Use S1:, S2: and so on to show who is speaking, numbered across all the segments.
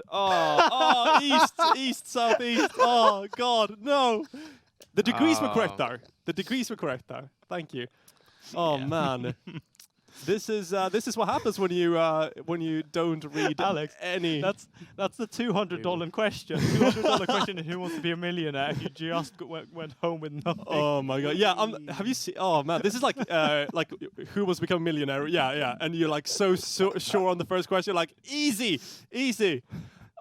S1: God. Oh, east, southeast. Oh, God, no. The degrees were correct there. The degrees were correct there. Thank you. Oh, man. This is what happens when you don't read
S2: Alex,
S1: any.
S2: That's the $200 question. $200 question. Who wants to be a millionaire? You just went home with nothing.
S1: Oh my God! Yeah, have you seen? Oh man, this is like who wants to become a millionaire? Yeah. And you're like so sure on the first question, like easy.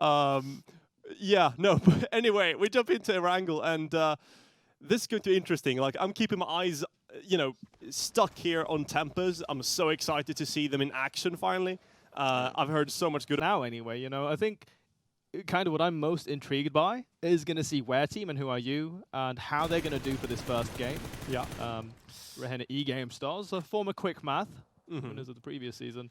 S1: Yeah, no. But anyway, we jump into Wrangle, and this is going to be interesting. Like I'm keeping my eyes, stuck here on Tempers. I'm so excited to see them in action finally. I've heard so much good
S2: now anyway. I think kind of what I'm most intrigued by is going to see Where Team and Who Are You and how they're going to do for this first game.
S1: Yeah.
S2: Rehenna E-Game Stars, a former Quick Math winners of the previous season.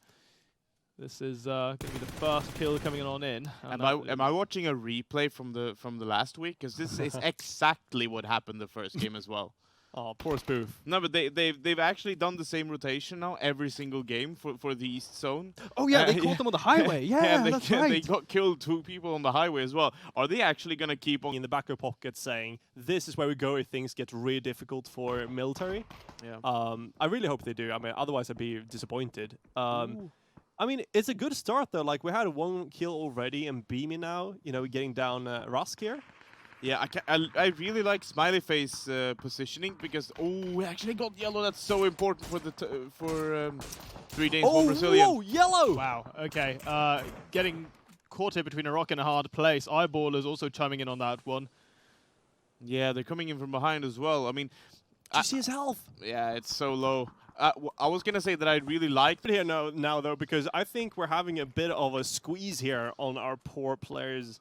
S2: This is going to be the first kill coming on in.
S3: Am I watching a replay from the last week? Because this is exactly what happened the first game as well.
S1: Oh, poor Spoof.
S3: No, but they've actually done the same rotation now every single game for the East Zone.
S2: Oh yeah, they caught them on the highway. Yeah, that's right.
S3: They got killed 2 people on the highway as well. Are they actually gonna keep on
S1: in the back of pocket saying this is where we go if things get really difficult for military?
S3: Yeah.
S1: I really hope they do. I mean, otherwise I'd be disappointed. I mean, it's a good start though. Like we had 1 kill already and Beamy now. Getting down Rusk here.
S3: Yeah, I really like Smiley Face positioning because we actually got yellow. That's so important for the 3 days for Brazilian.
S1: Oh, yellow!
S2: Wow. Okay. Getting caught here between a rock and a hard place. Eyeballers also chiming in on that one.
S3: Yeah, they're coming in from behind as well. I mean,
S1: do you see his health?
S3: Yeah, it's so low. I was gonna say that I really liked
S1: it here now though because I think we're having a bit of a squeeze here on our poor players.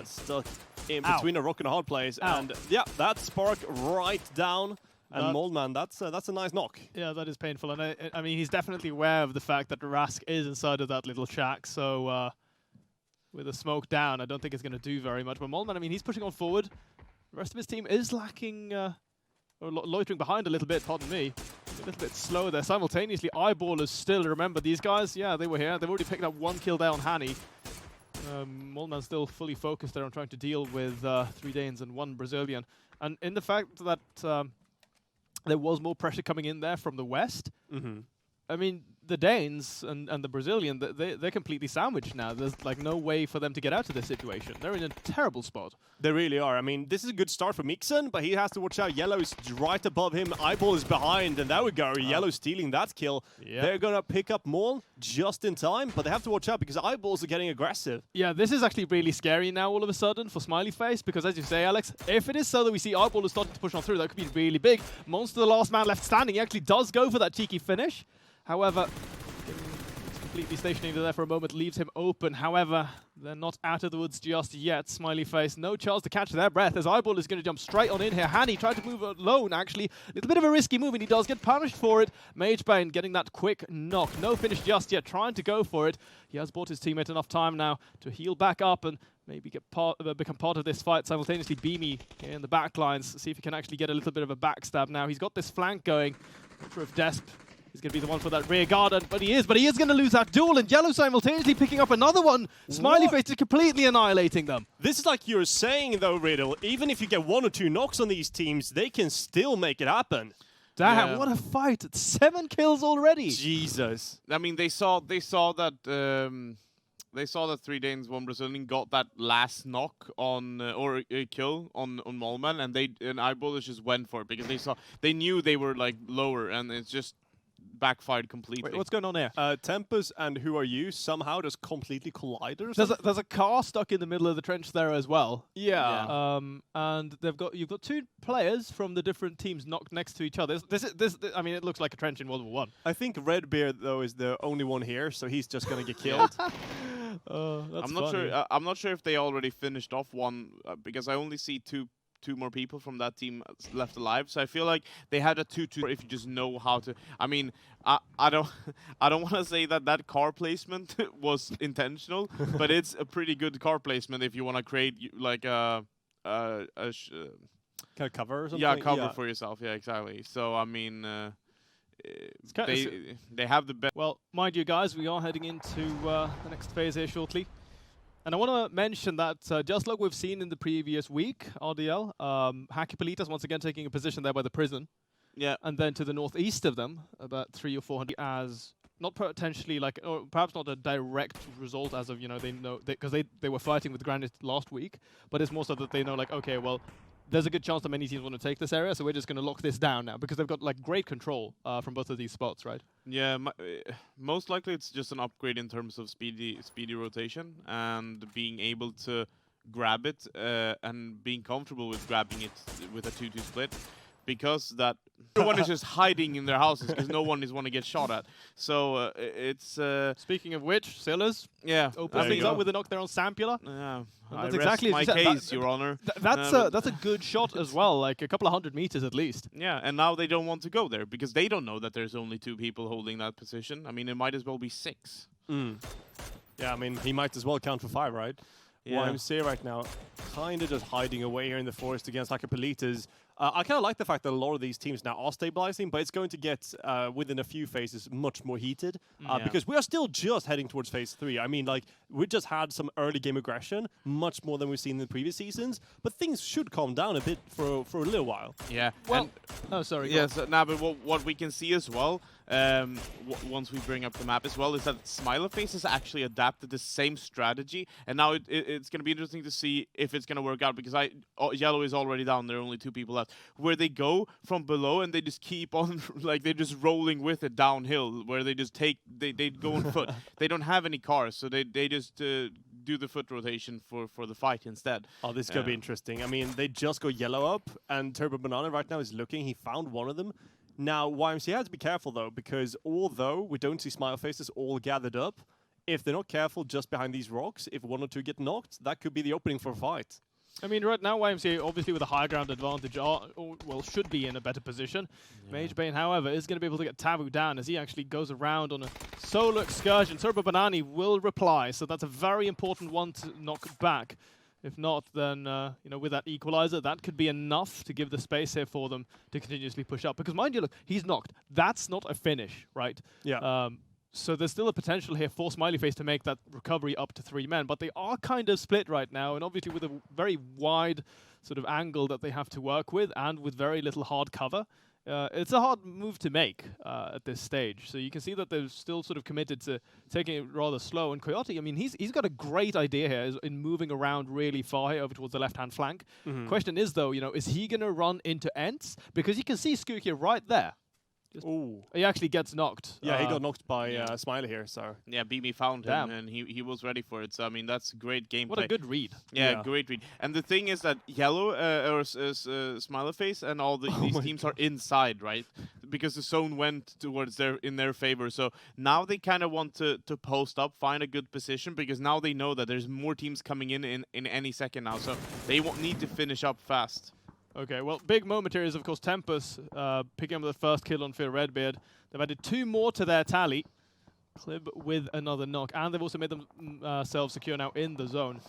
S1: Stuck in between a rock and a hard place, and yeah, that spark right down. And Moldman, that's a nice knock.
S2: Yeah, that is painful, and I mean he's definitely aware of the fact that Rask is inside of that little shack. So with a smoke down, I don't think it's going to do very much. But Moldman, I mean, he's pushing on forward. The rest of his team is lacking or loitering behind a little bit. Pardon me, a little bit slower there. Simultaneously, Eyeballers still remember these guys. Yeah, they were here. They've already picked up 1 kill there on Hani. Moldman's still fully focused there on trying to deal with 3 Danes and 1 Brazilian. And in the fact that there was more pressure coming in there from the west, I mean, the Danes and the Brazilian, they're completely sandwiched now. There's like no way for them to get out of this situation. They're in a terrible spot.
S1: They really are. I mean, this is a good start for Mixon, but he has to watch out. Yellow is right above him. Eyeball is behind, and there we go. Yellow stealing that kill. Yep. They're going to pick up Maul just in time, but they have to watch out because Eyeballs are getting aggressive.
S2: Yeah, this is actually really scary now all of a sudden for Smiley Face, because as you say, Alex, if it is so that we see Eyeballers starting to push on through, that could be really big. Monster, the last man left standing, he actually does go for that cheeky finish. However, completely stationary there for a moment leaves him open. However, they're not out of the woods just yet. Smiley Face, no chance to catch their breath as Eyeball is going to jump straight on in here. Hani tried to move alone, actually. A little bit of a risky move, and he does get punished for it. Magebane getting that quick knock. No finish just yet, trying to go for it. He has bought his teammate enough time now to heal back up and maybe become part of this fight. Simultaneously, Beamy in the back lines. See if he can actually get a little bit of a backstab now. He's got this flank going. Not sure if Desp is going to be the one for that rear guard, but he is going to lose that duel, and Yellow simultaneously picking up another one. Smiley Face is completely annihilating them.
S1: This is like you're saying though, Riddle, even if you get 1 or 2 knocks on these teams, they can still make it happen.
S2: Damn, what a fight. 7 kills already.
S1: Jesus.
S3: I mean, they saw that 3 Danes, 1 Brazilian got that last knock on or kill on Molman, and Eyeballers just went for it because they knew they were like lower, and it's just backfired completely.
S1: Wait, what's going on here? Tempest and Who Are You somehow just completely collide or
S2: something? There's a car stuck in the middle of the trench there as well.
S1: Yeah.
S2: And you've got 2 players from the different teams knocked next to each other. I mean, it looks like a trench in World War I.
S1: I think Redbeard though is the only one here, so he's just gonna get killed.
S2: That's
S3: I'm not sure if they already finished off one because I only see two more people from that team left alive. So I feel like they had a 2-2 if you just know how to. I mean, I don't want to say that car placement was intentional, but it's a pretty good car placement if you want to create like a
S1: kind of cover or something.
S3: Yeah, cover for yourself. Yeah, exactly. So I mean, they have the best.
S2: Well, mind you guys, we are heading into the next phase here shortly. And I want to mention that just like we've seen in the previous week, RDL, Hakipolitas once again taking a position there by the prison.
S3: Yeah.
S2: And then to the northeast of them, about 300 or 400, as not potentially like, or perhaps not a direct result as of, they know, because they were fighting with Granite last week, but it's more so that they know, like, okay, well, there's a good chance that many teams want to take this area, so we're just going to lock this down now, because they've got, like, great control from both of these spots, right?
S3: Yeah, most likely it's just an upgrade in terms of speedy rotation and being able to grab it and being comfortable with grabbing it with a 2-2 split. Because that everyone is just hiding in their houses because no one is want to get shot at. So it's.
S2: Speaking of which, Silas.
S3: Yeah.
S2: Opens things up with a knock there on Sampula.
S3: Yeah.
S2: That's
S3: exactly my case, Your Honor.
S2: That's a good shot as well, like a couple of 100 meters at least.
S3: Yeah, and now they don't want to go there because they don't know that there's only 2 people holding that position. I mean, it might as well be 6.
S1: Yeah, I mean, he might as well count for 5, right?
S3: Yeah.
S1: YMCA right now, kind of just hiding away here in the forest against Hakipolitas. I kind of like the fact that a lot of these teams now are stabilizing, but it's going to get, within a few phases, much more heated. Because we are still just heading towards phase 3. I mean, like, we just had some early game aggression, much more than we've seen in the previous seasons, but things should calm down a bit for a little while.
S3: Yeah.
S2: Well, oh, sorry.
S3: Yes, but what we can see as well, once we bring up the map as well, is that Smileface has actually adapted the same strategy, and now it's going to be interesting to see if it's going to work out, because Yellow is already down, there are only 2 people left, where they go from below and they just keep on, like, they're just rolling with it downhill, where they just they go on foot. They don't have any cars, so they just do the foot rotation for the fight instead.
S1: Oh, this is going to be interesting. I mean, they just go yellow up, and Turbo Banana right now is looking. He found one of them. Now, YMCA has to be careful, though, because although we don't see Smile Faces all gathered up, if they're not careful just behind these rocks, if 1 or 2 get knocked, that could be the opening for a fight.
S2: I mean, right now, YMCA, obviously with a high ground advantage, should be in a better position. Yeah. Mage Bane, however, is going to be able to get Tabu down as he actually goes around on a solo excursion. Turbo Banani will reply, so that's a very important one to knock back. If not, then, with that equalizer, that could be enough to give the space here for them to continuously push up. Because mind you, look, he's knocked. That's not a finish, right?
S1: Yeah.
S2: So there's still a potential here for Smileyface to make that recovery up to 3 men, but they are kind of split right now, and obviously with a very wide sort of angle that they have to work with, and with very little hard cover. It's a hard move to make at this stage. So you can see that they're still sort of committed to taking it rather slow. And Coyote, I mean, he's got a great idea here in moving around really far here over towards the left-hand flank. Question is, though, is he going to run into Ents? Because you can see Skookia right there.
S1: Ooh.
S2: He actually gets knocked.
S1: Yeah, he got knocked by Smiley here, so...
S3: Yeah, BB found him, and he was ready for it. So, I mean, that's great gameplay.
S2: What a good read.
S3: Yeah, great read. And the thing is that Yellow, Smileface, and all these teams are inside, right? Because the zone went towards in their favor. So now they kind of want to post up, find a good position, because now they know that there's more teams coming in any second now. So they need to finish up fast.
S2: Okay, well, big moment here is, of course, Tempest picking up the first kill on Phil Redbeard. They've added 2 more to their tally. Clib with another knock, and they've also made themselves secure now in the zone.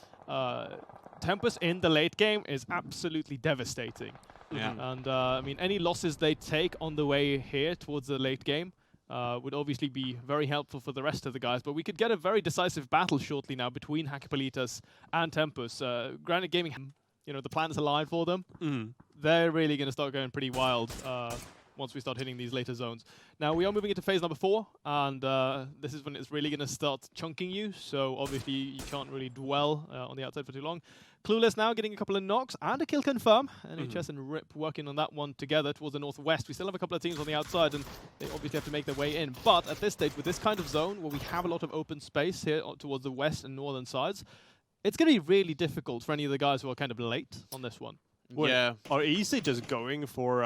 S2: Tempest in the late game is absolutely devastating.
S3: Yeah.
S2: And, I mean, any losses they take on the way here towards the late game would obviously be very helpful for the rest of the guys. But we could get a very decisive battle shortly now between Hakipolitas and Tempest. Granite Gaming... the planets aligned for them. They're really going to start going pretty wild once we start hitting these later zones. Now, we are moving into phase number 4, and this is when it's really going to start chunking you, so obviously you can't really dwell on the outside for too long. Clueless now getting a couple of knocks and a kill confirm. NHS and RIP working on that one together towards the northwest. We still have a couple of teams on the outside, and they obviously have to make their way in. But at this stage, with this kind of zone, where we have a lot of open space here towards the west and northern sides, it's going to be really difficult for any of the guys who are kind of late on this one.
S1: Well,
S3: yeah.
S1: Are Easy just going for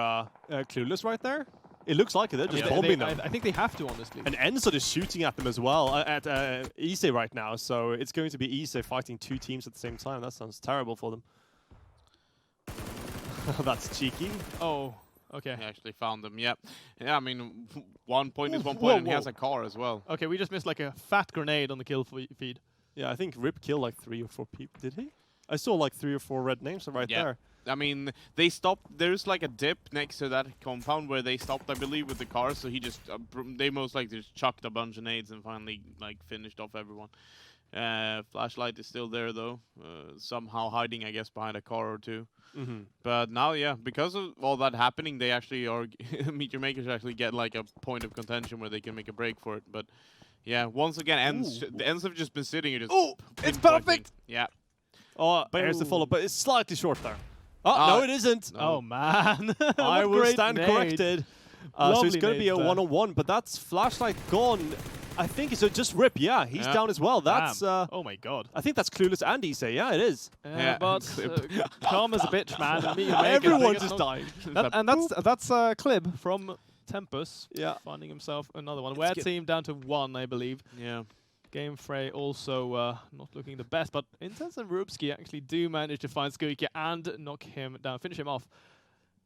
S1: Clueless right there? It looks like it. They're just bombing them.
S2: I think they have to, honestly.
S1: And Enzo is shooting at them as well, at Ise right now. So it's going to be Ise fighting 2 teams at the same time. That sounds terrible for them. That's cheeky.
S2: Oh, okay.
S3: He actually found them, yeah. Yeah, I mean, 1 point is 1 point, and he has a car as well.
S2: Okay, we just missed like a fat grenade on the kill feed.
S1: Yeah, I think Rip killed like 3 or 4 people. Did he? I saw like 3 or 4 red names right there.
S3: I mean, they stopped. There's like a dip next to that compound where they stopped, I believe, with the car. So he just, they most likely just chucked a bunch of nades and finally like finished off everyone. Flashlight is still there though, somehow hiding, I guess, behind a car or two.
S1: Mm-hmm.
S3: But now, yeah, because of all that happening, they actually are Meteor Makers actually get like a point of contention where they can make a break for it. But yeah, once again, the ends have just been sitting here. Just
S2: It's
S3: pinpointing.
S2: perfect.
S3: Yeah.
S1: Oh, but here's the follow, but it's slightly short there.
S3: Ah,
S1: Oh, no, it isn't.
S3: no.
S2: Oh man.
S1: I
S2: What
S1: will
S2: great
S1: stand
S2: nade.
S1: corrected. So it's
S2: Lovely
S1: going to be a
S2: nades there.
S1: one-on-one, but that's Flashlight gone. I think it's just Rip. Yeah, he's
S3: Yeah.
S1: down as well. That's.
S2: Damn. Oh my god.
S1: I think that's Clueless and Issa. Yeah, it is.
S3: Yeah,
S2: But
S3: Clip.
S2: Karma's a bitch, man. And Meteor Makers,
S1: Everyone's
S2: they
S1: just
S2: get
S1: dying.
S2: And that's Clib from Tempus.
S1: Yeah.
S2: Finding himself another one.
S1: It's
S2: We're
S1: good.
S2: team down to 1, I believe.
S3: Yeah.
S2: Game Frey also not looking the best, but Intense and Rubski actually do manage to find Skuika and knock him down, finish him off.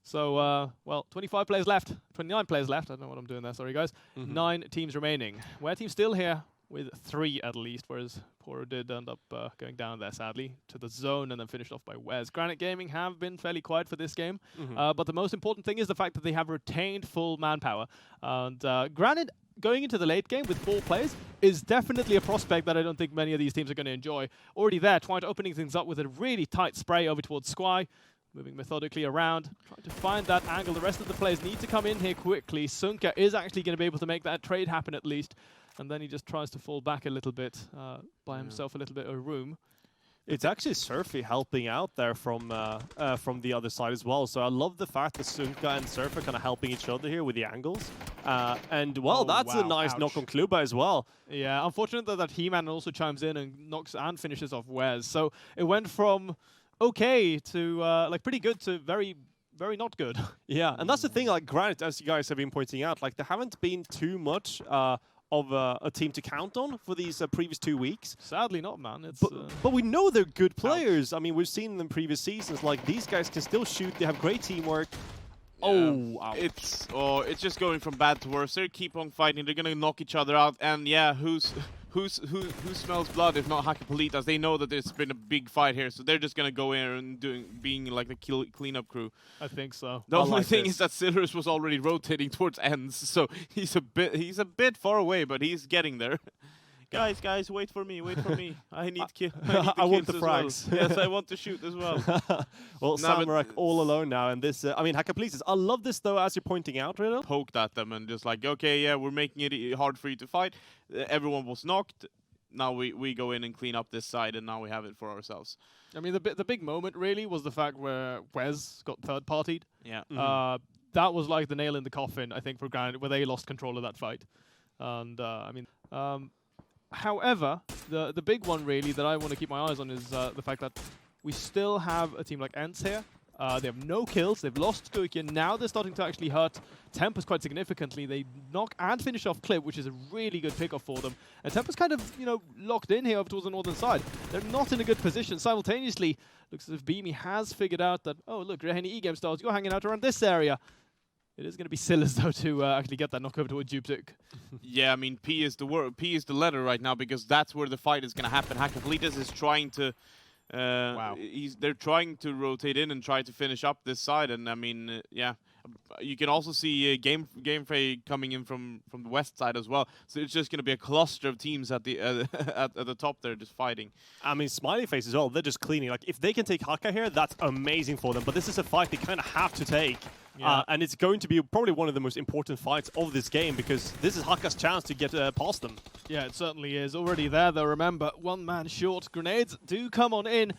S2: So, well, 25 players left, 29 players left. I don't know what I'm doing there, sorry guys. 9 teams remaining. We're team still here with 3 at least, whereas Poro did end up going down there, sadly, to the zone and then finished off by Wes. Granite Gaming have been fairly quiet for this game, but the most important thing is the fact that they have retained full manpower. And Granite, going into the late game with 4 players is definitely a prospect that I don't think many of these teams are going to enjoy. Already there, trying to opening things up with a really tight spray over towards Squy, moving methodically around, trying to find that angle. The rest of the players need to come in here quickly. Sunka is actually going to be able to make that trade happen at least, and then he just tries to fall back a little bit, buy himself a little bit of room.
S1: It's actually Surfy helping out there from the other side as well. So I love the fact that Sunka and Surf are kind of helping each other here with the angles. And, well,
S2: Oh,
S1: that's a
S2: wow,
S1: nice
S2: ouch.
S1: knock on Kluba as well.
S2: Yeah, unfortunate that He-Man also chimes in and knocks and finishes off Wes. So it went from okay to like pretty good to very, very not good.
S1: Yeah, and that's the thing, like Granite, as you guys have been pointing out, like there haven't been too much of a team to count on for these previous 2 weeks.
S2: Sadly not, man. It's
S1: But we know they're good players. I mean, we've seen them in previous seasons. Like, these guys can still shoot. They have great teamwork. Oh, ouch.
S3: It's just going from bad to worse. They keep on fighting. They're gonna knock each other out. And yeah, who smells blood if not Hakipolitas? They know that there's been a big fight here, so they're just gonna go in and being like the cleanup crew.
S2: I think so.
S3: The
S1: I
S3: only
S1: like
S3: thing
S1: this.
S3: is that Silverus was already rotating towards ends, so he's a bit far away, but he's getting there. Guys, wait for me. I need kill.
S1: I want the
S3: kills as well.
S1: frags.
S3: Yes, I want to shoot as well.
S1: Well,
S3: No, but
S1: Samarak all alone now, and this, I mean, Hakipolitas, I love this, though, as you're pointing out, Riddle.
S3: Poked at them and just like, okay, yeah, we're making it hard for you to fight. Everyone was knocked. Now we go in and clean up this side, and now we have it for ourselves.
S2: I mean, the big moment really was the fact where Wes got third-partied.
S3: Yeah.
S2: That was like the nail in the coffin, I think, for Granite, where they lost control of that fight. And I mean, however, the big one really that I want to keep my eyes on is the fact that we still have a team like Ents here. They have no kills. They've lost Skuikia. Now they're starting to actually hurt Tempest quite significantly. They knock and finish off Clip, which is a really good pickoff for them. And Tempest kind of, locked in here over towards the northern side. They're not in a good position. Simultaneously, looks as if Beamy has figured out that, oh, look, Reheni E-Game Stars, you're hanging out around this area. It is going to be Silas, though, to actually get that knock over towards Jupzik.
S3: Yeah, I mean, P is the letter right now because that's where the fight is going to happen. Hakipolitas is trying to... They're trying to rotate in and try to finish up this side, and I mean, yeah, you can also see Gamefrey coming in from the west side as well. So it's just going to be a cluster of teams at the at the top there just fighting.
S1: I mean, Smiley Face as well, they're just cleaning. Like, if they can take Haka here, that's amazing for them. But this is a fight they kind of have to take.
S2: Yeah.
S1: And it's going to be probably one of the most important fights of this game because this is Haka's chance to get past them.
S2: Yeah, it certainly is. Already there, though, remember, one man short. Grenades do come on in.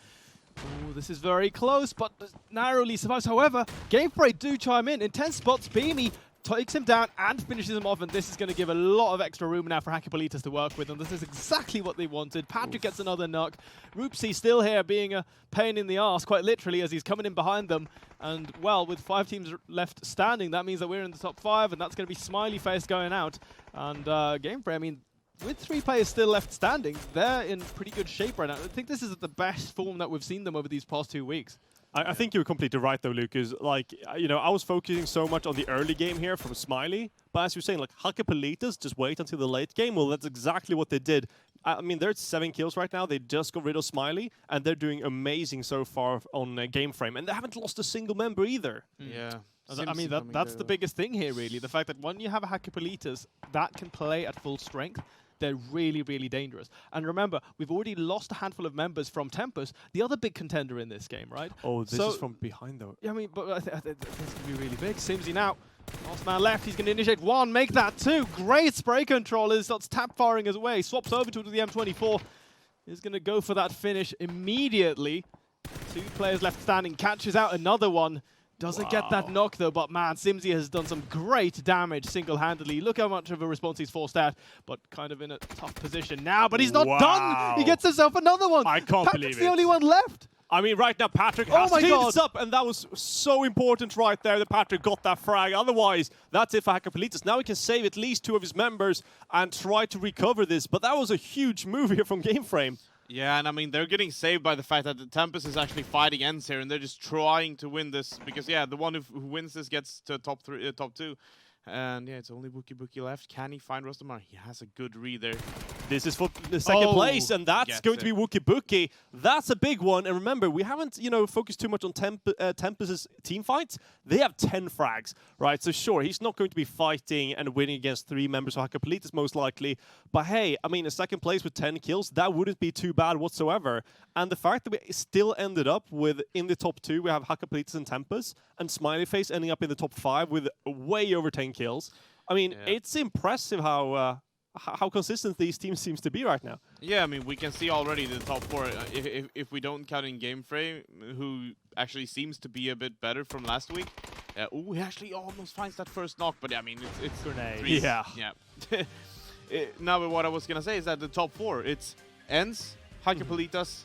S2: Ooh, this is very close, but narrowly survives. However, Gamefrey do chime in. Intense spots Beamy, takes him down and finishes him off, and this is going to give a lot of extra room now for Hakipolitas to work with, and this is exactly what they wanted. Patrick gets another knock. Roopsy still here being a pain in the arse, quite literally, as he's coming in behind them. And, well, with 5 teams left standing, that means that we're in the top 5, and that's going to be Smiley Face going out. And Gamefrey, I mean, with 3 players still left standing, they're in pretty good shape right now. I think this is the best form that we've seen them over these past 2 weeks.
S1: I think you're completely right, though, Lucas. Like, I was focusing so much on the early game here from Smiley, but as you're saying, like, Hakipolitas just wait until the late game. Well, that's exactly what they did. I mean, they're at 7 kills right now. They just got rid of Smiley, and they're doing amazing so far on game frame, and they haven't lost a single member either.
S3: Yeah.
S2: I mean, that's the biggest thing here, really. The fact that when you have a Hakipolitas that can play at full strength, they're really, really dangerous. And remember, we've already lost a handful of members from Tempest, the other big contender in this game, right?
S1: Oh, this is from behind, though.
S2: Yeah, I mean, but I think this could be really big. Simsy now, last man left. He's going to initiate 1, make that 2. Great spray control. He starts tap firing his way, swaps over to the M24. He's going to go for that finish immediately. 2 players left standing, catches out another one. Doesn't get that knock though, but man, Simsy has done some great damage single-handedly. Look how much of a response he's forced out, but kind of in a tough position now. But he's not done! He gets himself another one!
S1: I can't
S2: Patrick's
S1: believe it.
S2: the only one left!
S1: I mean, right now, Patrick has
S2: my
S1: teams
S2: God.
S1: up, and that was so important right there that Patrick got that frag. Otherwise, that's it for Hakkapeliitta. Now he can save at least 2 of his members and try to recover this, but that was a huge move here from Gameframe.
S3: Yeah, and I mean, they're getting saved by the fact that the Tempest is actually fighting ends here, and they're just trying to win this, because, yeah, the one who wins this gets to top 2. And, yeah, it's only Wookie left. Can he find Rostamar? He has a good read there.
S1: This is for the second place, and that's
S3: Gets
S1: going to be
S3: it.
S1: Wookie. That's a big one. And remember, we haven't, focused too much on Tempest's team fights. They have 10 frags, right? So sure, he's not going to be fighting and winning against 3 members of Hakkapeliitta most likely. But hey, I mean, a second place with 10 kills, that wouldn't be too bad whatsoever. And the fact that we still ended up with, in the top 2, we have Hakkapeliitta and Tempest, and Smileyface ending up in the top 5 with way over 10 kills. I mean, it's impressive how consistent these teams seems to be right now.
S3: Yeah, I mean, we can see already the top 4, if we don't count in Gameframe, who actually seems to be a bit better from last week. Oh, he actually almost finds that first knock, but I mean, it's
S1: Grenade.
S3: threes.
S1: Yeah.
S3: Now, what I was going to say is that the top 4, it's Ends, Hakkapeliittas,